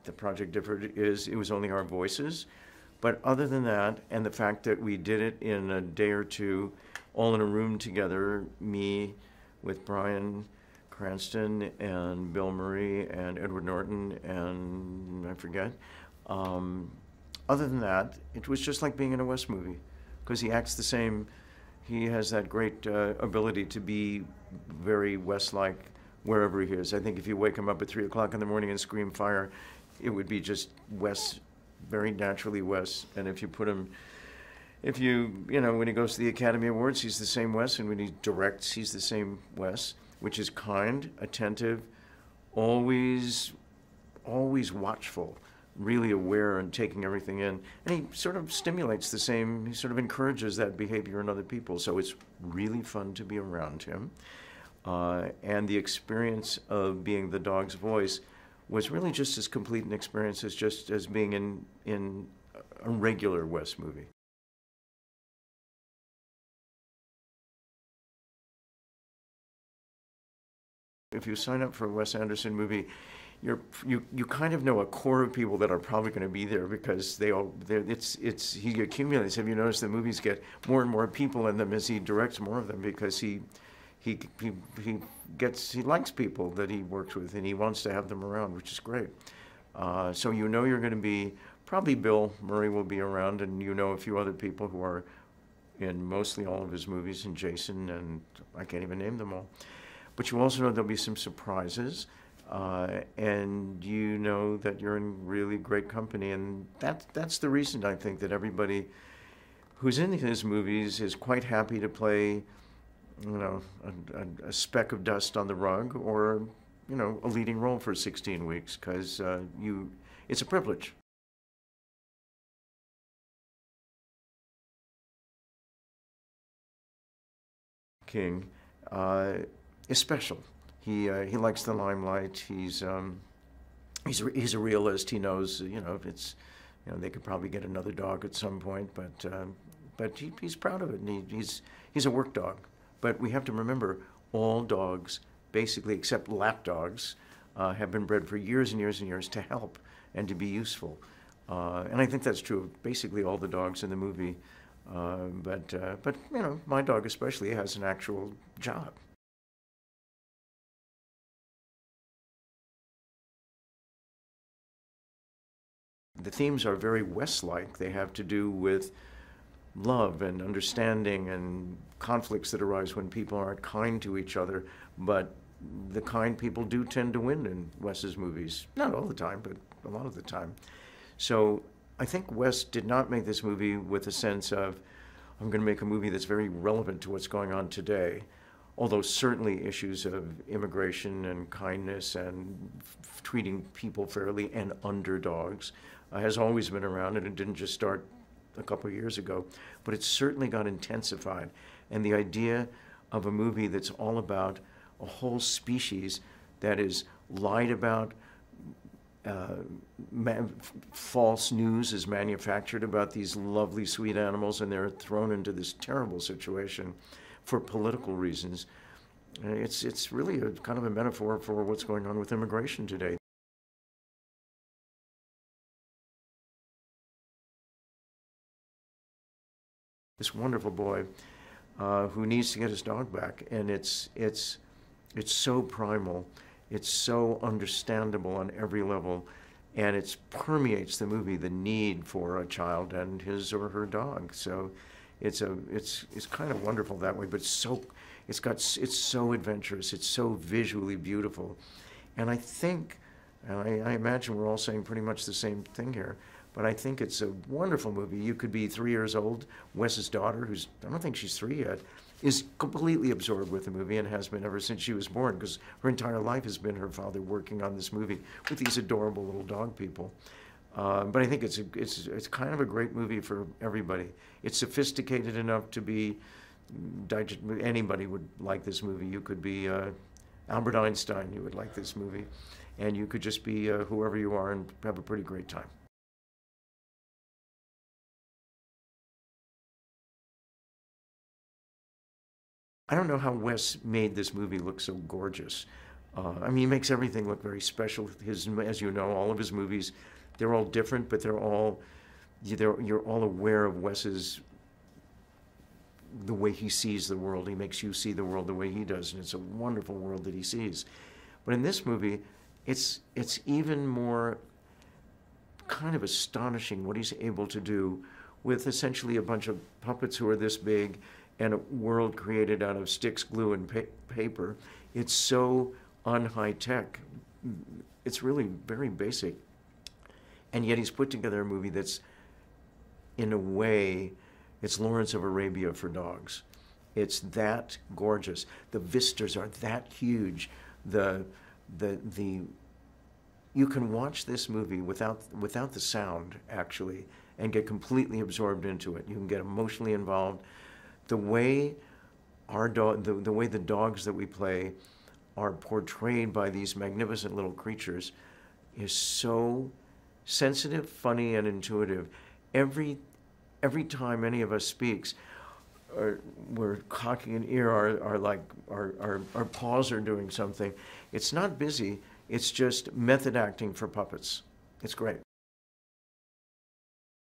the project differed is it was only our voices. But other than that, and the fact that we did it in a day or two, all in a room together, me with Brian Cranston and Bill Murray and Edward Norton and I forget. Other than that, it was just like being in a Wes movie because he acts the same. He has that great ability to be very Wes-like wherever he is. I think if you wake him up at 3 o'clock in the morning and scream fire, it would be just Wes, very naturally Wes. And if you put him, when he goes to the Academy Awards, he's the same Wes, and when he directs, he's the same Wes, which is kind, attentive, always watchful, really aware and taking everything in. And he sort of stimulates he sort of encourages that behavior in other people. So it's really fun to be around him. And the experience of being the dog's voice was really just as complete an experience as just as being in a regular Wes movie. If you sign up for a Wes Anderson movie, you kind of know a core of people that are probably going to be there because he accumulates. Have you noticed the movies get more and more people in them as he directs more of them because he likes people that he works with and he wants to have them around, which is great. So you're going to be, probably Bill Murray will be around, and a few other people who are in mostly all of his movies, and Jason, and I can't even name them all. But you also know there'll be some surprises, and you know that you're in really great company, and that's the reason I think that everybody who's in his movies is quite happy to play a speck of dust on the rug or, a leading role for 16 weeks because it's a privilege. King is special. He likes the limelight. He's a realist. He knows, they could probably get another dog at some point, but he's proud of it, and he's a work dog. But we have to remember, all dogs, basically except lap dogs, have been bred for years and years and years to help and to be useful. And I think that's true of basically all the dogs in the movie. But my dog especially has an actual job. The themes are very Wes-like. They have to do with love and understanding and conflicts that arise when people aren't kind to each other, but the kind people do tend to win in Wes's movies. Not all the time, but a lot of the time. So I think Wes did not make this movie with a sense of, I'm going to make a movie that's very relevant to what's going on today, although certainly issues of immigration and kindness and treating people fairly and underdogs has always been around, and it didn't just start a couple of years ago, but it certainly got intensified. And the idea of a movie that's all about a whole species that is lied about, false news is manufactured about these lovely, sweet animals, and they're thrown into this terrible situation for political reasons. It's really a kind of a metaphor for what's going on with immigration today. This wonderful boy who needs to get his dog back, and it's so primal, it's so understandable on every level, and it permeates the movie, the need for a child and his or her dog. So it's kind of wonderful that way, but it's so adventurous, it's so visually beautiful, and I think, and I imagine we're all saying pretty much the same thing here. But I think it's a wonderful movie. You could be 3 years old. Wes's daughter, I don't think she's 3 yet, is completely absorbed with the movie and has been ever since she was born, because her entire life has been her father working on this movie with these adorable little dog people. But I think it's kind of a great movie for everybody. It's sophisticated enough to be, anybody would like this movie. You could be Albert Einstein, you would like this movie. And you could just be whoever you are and have a pretty great time. I don't know how Wes made this movie look so gorgeous. I mean, he makes everything look very special. As you know, all of his movies, they're all different, but you're all aware of Wes's, the way he sees the world. He makes you see the world the way he does, and it's a wonderful world that he sees. But in this movie, it's even more kind of astonishing what he's able to do with essentially a bunch of puppets who are this big and a world created out of sticks, glue, and paper. It's so un-high tech. It's really very basic. And yet he's put together a movie that's, in a way, it's Lawrence of Arabia for dogs. It's that gorgeous. The vistas are that huge. You can watch this movie without the sound, actually, and get completely absorbed into it. You can get emotionally involved. The way the way the dogs that we play are portrayed by these magnificent little creatures is so sensitive, funny, and intuitive. Every time any of us speaks, we're cocking an ear, our paws are doing something. It's not busy. It's just method acting for puppets. It's great.